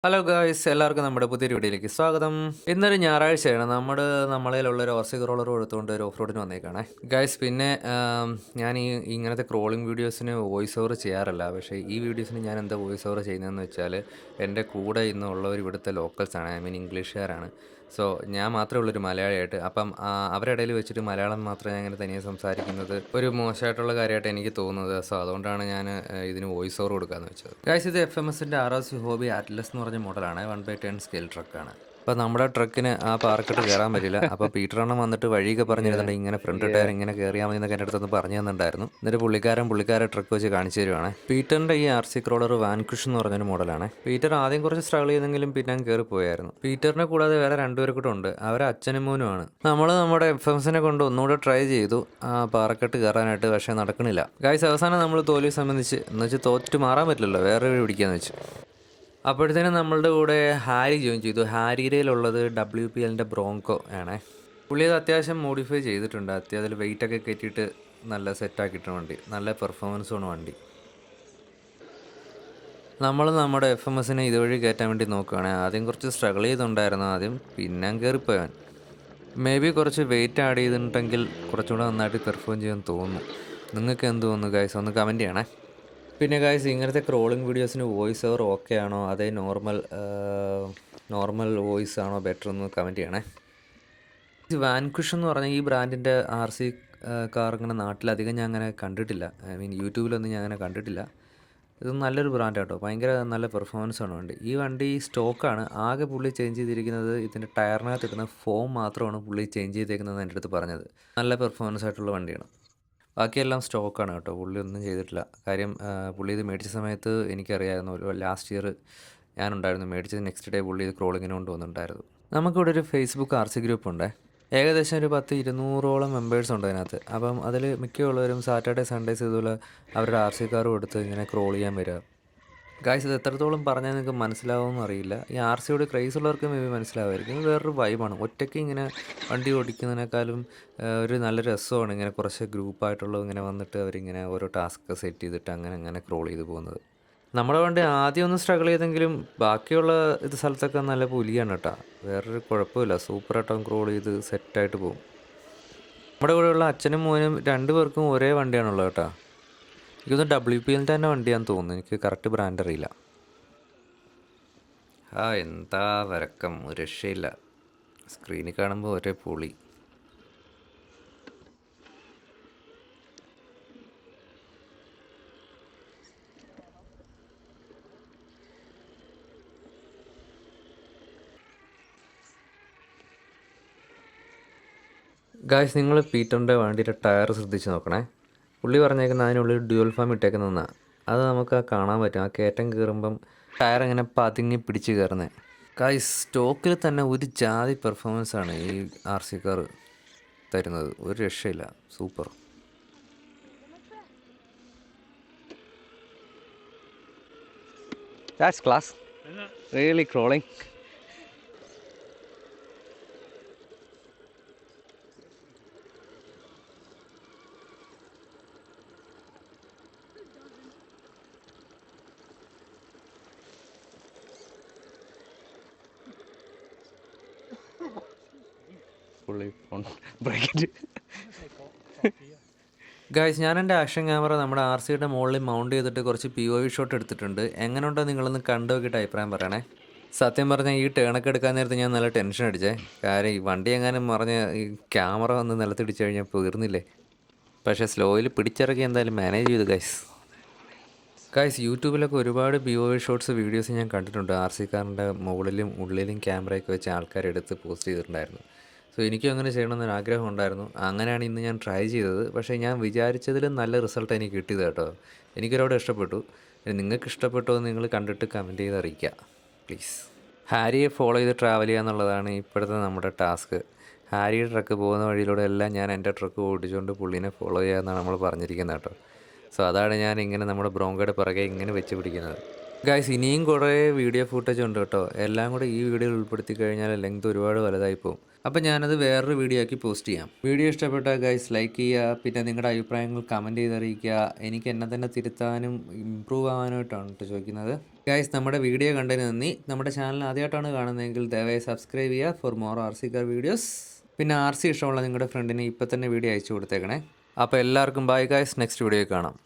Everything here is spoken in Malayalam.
ഹലോ ഗായ്സ്, എല്ലാവർക്കും നമ്മുടെ പുതിയൊരു വീഡിയോയിലേക്ക് സ്വാഗതം. ഇന്നൊരു ഞായറാഴ്ചയാണ്. നമ്മളേലുള്ള ഒരു ഓർസിക് റോളർ എടുത്തുകൊണ്ട് ഒരു ഓഫ് റോഡിന് വന്നേക്കാണേ ഗായ്സ്. പിന്നെ ഞാൻ ഇങ്ങനത്തെ ക്രോളിംഗ് വീഡിയോസിന് വോയിസ് ഓവർ ചെയ്യാറില്ല. പക്ഷേ ഈ വീഡിയോസിന് ഞാൻ എന്താ വോയിസ് ഓവർ ചെയ്യുന്നതെന്ന് വെച്ചാൽ, എൻ്റെ കൂടെ ഇന്നുള്ളവർ ഇവിടുത്തെ ലോക്കൽസാണ്, ഐ മീൻ ഇംഗ്ലീഷുകാരാണ്. സോ ഞാൻ മാത്രമേ ഉള്ളൊരു മലയാളിയായിട്ട്. അപ്പം അവരുടെ ഇടയിൽ വെച്ചിട്ട് മലയാളം മാത്രം ഞാൻ ഇങ്ങനെ തനിയെ സംസാരിക്കുന്നത് ഒരു മോശമായിട്ടുള്ള കാര്യമായിട്ട് എനിക്ക് തോന്നുന്നത്. സോ അതുകൊണ്ടാണ് ഞാൻ ഇതിന് വോയിസ് ഓവർ കൊടുക്കാമെന്ന് വെച്ചത്. ഗൈസ്, ഇത് FMSൻ്റെ ROC ഹോബി അറ്റ്ലസ് എന്ന് പറഞ്ഞ മോഡലാണ്. 1/10 സ്കെയിൽ ട്രക്കാണ്. അപ്പോൾ നമ്മുടെ ട്രക്കിന് ആ പാറക്കെട്ട് കയറാൻ പറ്റില്ല. അപ്പോൾ പീറ്ററെണ്ണം വന്നിട്ട് വഴിയൊക്കെ പറഞ്ഞു Yeah, തരുന്നുണ്ട്, ഇങ്ങനെ ഫ്രണ്ട് ടയർ yeah. ഇങ്ങനെ കയറിയാൽ മതി എന്നൊക്കെ എൻ്റെ അടുത്തൊന്ന് പറഞ്ഞു തന്നിട്ടുണ്ടായിരുന്നു. എന്നിട്ട് പുള്ളിക്കാരെ ട്രക്ക് വെച്ച് കാണിച്ചു തരുവാണ്. പീറ്ററിൻ്റെ ഈ RC ക്രോളർ വാൻകുഷ് എന്ന് പറഞ്ഞൊരു മോഡലാണ്. പീറ്റർ ആദ്യം കുറച്ച് സ്ട്രഗിൾ ചെയ്തെങ്കിലും പിന്നെ കയറി പോയായിരുന്നു. പീറ്ററിനെ കൂടാതെ വേറെ രണ്ടുപേർ കൂടെ ഉണ്ട്. അവരെ അച്ഛനും മോനുമാണ്. നമ്മൾ നമ്മുടെ FMSനെ കൊണ്ട് ഒന്നുകൂടെ ട്രൈ ചെയ്തു ആ പാറക്കെട്ട് കയറാനായിട്ട്. പക്ഷേ നടക്കണില്ല ഗൈസ്. അവസാനം നമ്മൾ തോൽവി സംബന്ധിച്ച് എന്ന് വെച്ച് തോറ്റ് മാറാൻ പറ്റില്ലല്ലോ, വേറെ വഴി പിടിക്കാന്ന് വെച്ച്. അപ്പോഴത്തേനും നമ്മളുടെ കൂടെ ഹാരി ജോയിൻ ചെയ്തു. ഹാരിയിലുള്ളത് WPLൻ്റെ ബ്രോങ്കോ ആണേ. പുള്ളി അത് അത്യാവശ്യം മോഡിഫൈ ചെയ്തിട്ടുണ്ട്. അതിൽ വെയിറ്റൊക്കെ കയറ്റിയിട്ട് നല്ല സെറ്റാക്കിയിട്ടാണ് വണ്ടി. നല്ല പെർഫോമൻസുമാണ് വണ്ടി. നമ്മൾ നമ്മുടെ FMSനെ ഇതുവഴി കയറ്റാൻ വേണ്ടി നോക്കുകയാണ്. ആദ്യം കുറച്ച് സ്ട്രഗിൾ ചെയ്തിട്ടുണ്ടായിരുന്നു ആദ്യം, പിന്നെ കയറിപ്പോയാൻ. മേ ബി കുറച്ച് വെയിറ്റ് ആഡ് ചെയ്തിട്ടുണ്ടെങ്കിൽ കുറച്ചുകൂടെ നന്നായിട്ട് പെർഫോം ചെയ്യാൻ തോന്നുന്നു. നിങ്ങൾക്ക് എന്ത് തോന്നുന്നു ഗൈസ്? ഒന്ന് കമൻറ്റ് ചെയ്യണേ. പിന്നെ ഗായ്സ്, ഇങ്ങനത്തെ ക്രോളിംഗ് വീഡിയോസിന് വോയിസ് ഓവർ ഓക്കെ ആണോ, അതേ നോർമൽ വോയിസ് ആണോ ബെറ്റർ എന്ന് കമൻറ്റ് ചെയ്യണേ. വാൻകുഷ് എന്ന് പറഞ്ഞ ഈ ബ്രാൻഡിൻ്റെ RC കാർ ഇങ്ങനെ നാട്ടിലധികം ഞാൻ അങ്ങനെ കണ്ടിട്ടില്ല. ഐ മീൻ യൂട്യൂബിലൊന്നും ഞാൻ അങ്ങനെ കണ്ടിട്ടില്ല. ഇത് നല്ലൊരു ബ്രാൻഡ് കേട്ടോ, ഭയങ്കര നല്ല പെർഫോമൻസാണ് വണ്ടി. ഈ വണ്ടി സ്റ്റോക്കാണ്. ആകെ പുള്ളി ചേഞ്ച് ചെയ്തിരിക്കുന്നത് ഇതിൻ്റെ ടയറിനകത്ത് ഇടുന്ന ഫോം മാത്രമാണ് പുള്ളി ചേഞ്ച് ചെയ്തേക്കുന്നത് എൻ്റെ അടുത്ത് പറഞ്ഞത്. നല്ല പെർഫോമൻസ് ആയിട്ടുള്ള വണ്ടിയാണ്. ബാക്കിയെല്ലാം സ്റ്റോക്കാണ് കേട്ടോ, പുള്ളി ഒന്നും ചെയ്തിട്ടില്ല. കാര്യം പുള്ളി ഇത് മേടിച്ച സമയത്ത് എനിക്കറിയാമായിരുന്നു. ലാസ്റ്റ് ഇയർ ഞാനുണ്ടായിരുന്നു. മേടിച്ചത് നെക്സ്റ്റ് ഡേ പുള്ളി ഇത് ക്രോളിങ്ങിന് കൊണ്ടുവന്നിട്ടുണ്ടായിരുന്നു. നമുക്കിവിടെ ഒരു ഫേസ്ബുക്ക് RC ഗ്രൂപ്പ് ഉണ്ട്. ഏകദേശം ഒരു 200ഓളം മെമ്പേഴ്സ് ഉണ്ട് അതിനകത്ത്. അപ്പം അതിൽ മിക്കുള്ളവരും സാറ്റർഡേ സൺഡേസ് ഇതുപോലെ അവരുടെ RC കാറും എടുത്ത് ഇങ്ങനെ ക്രോൾ ചെയ്യാൻ വരിക. ഗായ്സ്, ഇത് എത്രത്തോളം പറഞ്ഞാൽ നിങ്ങൾക്ക് മനസ്സിലാവുമെന്ന് അറിയില്ല. ഈ RCയോട് ക്രേസ് ഉള്ളവർക്ക് മേ ബി മനസ്സിലാവുമായിരിക്കും. ഇത് വേറൊരു വൈബാണ്. ഒറ്റയ്ക്ക് ഇങ്ങനെ വണ്ടി ഓടിക്കുന്നതിനേക്കാളും ഒരു നല്ല രസമാണ് ഇങ്ങനെ കുറച്ച് ഗ്രൂപ്പായിട്ടുള്ളത് ഇങ്ങനെ വന്നിട്ട് അവരിങ്ങനെ ഓരോ ടാസ്ക് സെറ്റ് ചെയ്തിട്ട് അങ്ങനെ ക്രോൾ ചെയ്ത് പോകുന്നത്. നമ്മുടെ വണ്ടി ആദ്യം ഒന്ന് സ്ട്രഗിൾ ചെയ്തെങ്കിലും ബാക്കിയുള്ള സ്ഥലത്തൊക്കെ നല്ല പുലിയാണ് കേട്ടോ. വേറൊരു കുഴപ്പമില്ല, സൂപ്പറായിട്ടും ക്രോൾ ചെയ്ത് സെറ്റായിട്ട് പോകും. നമ്മുടെ കൂടെയുള്ള അച്ഛനും മോനും രണ്ടുപേർക്കും ഒരേ വണ്ടിയാണുള്ളത് കേട്ടോ. എനിക്കൊന്ന് WPLൻ്റെ തന്നെ വണ്ടിയാണെന്ന് തോന്നുന്നു. എനിക്ക് കറക്റ്റ് ബ്രാൻഡ് അറിയില്ല. എന്താ വരക്കം, ഒരു രക്ഷയില്ല. സ്ക്രീനിൽ കാണുമ്പോൾ ഒരേ പൊളി. ഗായ്സ്, നിങ്ങൾ പീറ്ററിൻ്റെ വണ്ടിയുടെ ടയർ ശ്രദ്ധിച്ച് നോക്കണേ. പുള്ളി പറഞ്ഞേക്കുന്നത് അതിനുള്ളിൽ ഡ്യുവൽ ഫാം ഇട്ടേക്കുന്നതെന്നാണ്. അത് നമുക്ക് കാണാൻ പറ്റും. ആ കയറ്റം കയറുമ്പം ടയർ ഇങ്ങനെ പതുങ്ങി പിടിച്ച് കയറുന്നത്. ഗായ്സ്, സ്റ്റോക്കിൽ തന്നെ ഒരു ജാതി പെർഫോമൻസാണ് ഈ RC കാർ തരുന്നത്. ഒരു രക്ഷയില്ല, super. That's class. Really crawling. Fully on break it. Guys, ഞാൻ എൻ്റെ ആക്ഷൻ ക്യാമറ നമ്മുടെ RCയുടെ മുകളിൽ മൗണ്ട് ചെയ്തിട്ട് കുറച്ച് POV ഷോട്ട് എടുത്തിട്ടുണ്ട്. എങ്ങനെയുണ്ടോ നിങ്ങളൊന്ന് കണ്ടു നോക്കിയിട്ട് അഭിപ്രായം പറയണേ. സത്യം പറഞ്ഞാൽ ഈ ടേണൊക്കെ എടുക്കാൻ നേരത്ത് ഞാൻ നല്ല ടെൻഷൻ അടിച്ചേ. കാര്യം ഈ വണ്ടി എങ്ങാനും മറിഞ്ഞ് ഈ ക്യാമറ വന്ന് നിലത്തിടിച്ച് കഴിഞ്ഞാൽ തീർന്നില്ലേ. പക്ഷേ സ്ലോയിൽ പിടിച്ചിറക്കി എന്തായാലും മാനേജ് ചെയ്തു ഗൈസ്. യൂട്യൂബിലൊക്കെ ഒരുപാട് POV ഷോട്ട്സ് വീഡിയോസ് ഞാൻ കണ്ടിട്ടുണ്ട്. RC കാറിൻ്റെ മുകളിലും ഉള്ളിലും ക്യാമറയൊക്കെ വെച്ച് ആൾക്കാരെടുത്ത് പോസ്റ്റ് ചെയ്തിട്ടുണ്ടായിരുന്നു. സോ എനിക്കും അങ്ങനെ ചെയ്യണമെന്നൊരു ആഗ്രഹം ഉണ്ടായിരുന്നു. അങ്ങനെയാണ് ഇന്ന് ഞാൻ ട്രൈ ചെയ്തത്. പക്ഷേ ഞാൻ വിചാരിച്ചതിലും നല്ല റിസൾട്ട് എനിക്ക് കിട്ടിയത് കേട്ടോ. എനിക്കൊരുപാട് ഇഷ്ടപ്പെട്ടു. നിങ്ങൾക്ക് ഇഷ്ടപ്പെട്ടോ എന്ന് നിങ്ങൾ കണ്ടിട്ട് കമൻറ്റ് ചെയ്ത് അറിയിക്കുക പ്ലീസ്. ഹാരിയെ ഫോളോ ചെയ്ത് ട്രാവൽ ചെയ്യുക എന്നുള്ളതാണ് ഇപ്പോഴത്തെ നമ്മുടെ ടാസ്ക്. ഹാരിയുടെ ട്രക്ക് പോകുന്ന വഴിയിലൂടെ എല്ലാം ഞാൻ എൻ്റെ ട്രക്ക് ഓടിച്ചുകൊണ്ട് പുള്ളിനെ ഫോളോ ചെയ്യാമെന്നാണ് നമ്മൾ പറഞ്ഞിരിക്കുന്നത് കേട്ടോ. സോ അതാണ് ഞാൻ ഇങ്ങനെ നമ്മുടെ ബ്രോങ്കോയുടെ പുറകെ ഇങ്ങനെ വെച്ച് പിടിക്കുന്നത്. ഗായ്സ്, ഇനിയും കുറേ വീഡിയോ ഫുട്ടേജ് ഉണ്ട് കേട്ടോ. എല്ലാം കൂടെ ഈ വീഡിയോയിൽ ഉൾപ്പെടുത്തി കഴിഞ്ഞാൽ ലെങ്ത് ഒരുപാട് വലുതായി പോകും. അപ്പോൾ ഞാനത് വേറൊരു വീഡിയോ ആക്കി പോസ്റ്റ് ചെയ്യാം. വീഡിയോ ഇഷ്ടപ്പെട്ടാൽ ഗൈസ് ലൈക്ക് ചെയ്യുക. പിന്നെ നിങ്ങളുടെ അഭിപ്രായങ്ങൾ കമൻറ്റ് ചെയ്തറിയിക്കുക. എനിക്ക് എന്നെ തന്നെ തിരുത്താനും ഇമ്പ്രൂവ് ആവാനായിട്ടാണ് കേട്ടോ ചോദിക്കുന്നത്. ഗൈസ് നമ്മുടെ വീഡിയോ കണ്ടതിന് നന്ദി. നമ്മുടെ ചാനൽ ആദ്യമായിട്ടാണ് കാണുന്നതെങ്കിൽ ദയവായി സബ്സ്ക്രൈബ് ചെയ്യുക for more RC car videos. പിന്നെ RC ഇഷ്ടമുള്ള നിങ്ങളുടെ ഫ്രണ്ടിന് ഇപ്പം തന്നെ വീഡിയോ അയച്ചു കൊടുത്തേക്കണേ. അപ്പോൾ എല്ലാവർക്കും ബൈ ഗൈസ്, നെക്സ്റ്റ് വീഡിയോ കാണാം.